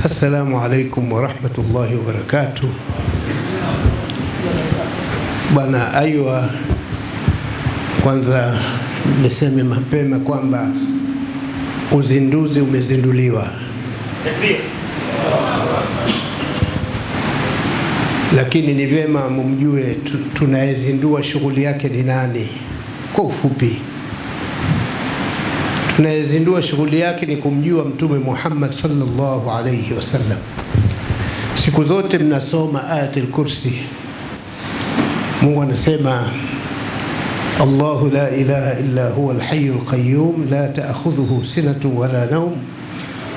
Assalamu alaikum wa rahmatullahi wa barakatuh. Bwana Aywa, kwanza niseme mapema kwamba uzinduzi umezinduliwa, lakini ni vyema mumjue tunayezindua shughuli yake ni nani. Kwa ufupi, tunayezindua shughuli yake ni kumjua Mtume Muhammad sallallahu alayhi wasallam. Siku zote mnasoma ayatul kursi. Mungu anasema Allahu la ilaha illa huwa al-hayyul qayyum la ta'khudhuhu sinatun wala nawm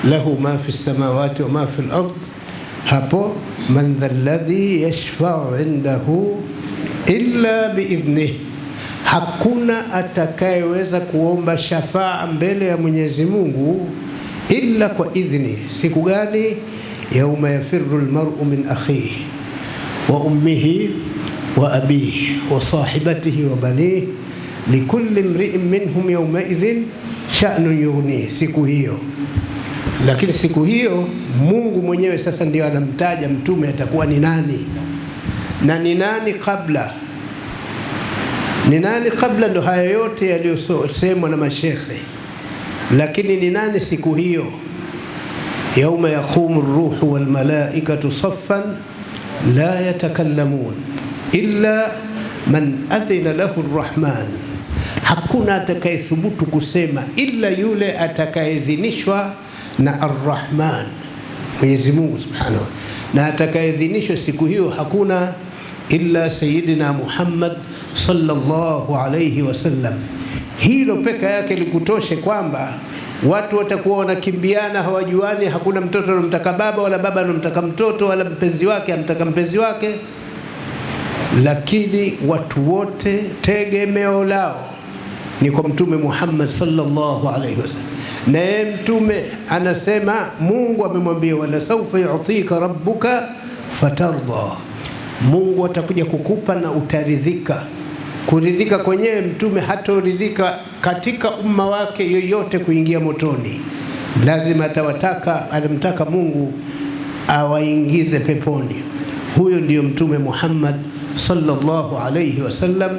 lahu ma fi as-samawati wa ma fi al-ard. Hapo man dha alladhi yashfa'u 'indahu illa bi'idhnihi, hakuna atakayeweza kuomba shafaa mbele ya Mwenyezi Mungu illa kwa idhni. Siku gani? Yauma yafirru almar'u min akhihi wa ummihi wa abihi wa sahibatihi wa banihi likulli imri'in minhum yawma idhin sha'nun yughnihi. Siku hiyo, lakini siku hiyo Mungu mwenyewe sasa ndio anamtaja mtume atakuwa ni nani na ni nani kabla. Ni nani kabla? Ndo haya yote yaliyosemwa na mashekhe, lakini ni nani siku hiyo? Yauma yaqumu ar-ruhu wal malaikatu saffan la yatakallamun illa man adhina lahu ar-rahman. Hakuna atakayethubutu kusema illa yule atakayeidhinishwa na ar-Rahman, Mwenyezi Mungu subhanahu. Na atakayeidhinishwa siku hiyo hakuna illa Sayyidina Muhammad sallallahu alayhi wasallam. Hilo peka yake likutoshe kwamba watu watakuwa wanakimbiana, hawajuani. Hakuna mtoto anamtaka baba wala baba anamtaka mtoto wala mpenzi wake anamtaka mpenzi wake, lakini watu wote tegemeo lao ni kwa Mtume Muhammad sallallahu alayhi wasallam. Na yeye mtume anasema, Mungu amemwambia wala sawfa yu'tika rabbuka fatarda, Mungu atakuja kukupa na utaridhika. Kuridhika kwenyewe mtume hatoridhika katika umma wake yoyote kuingia motoni, lazima anamtaka Mungu awaingize peponi. Huyo ndiyo Mtume Muhammad sallallahu alayhi wasallam.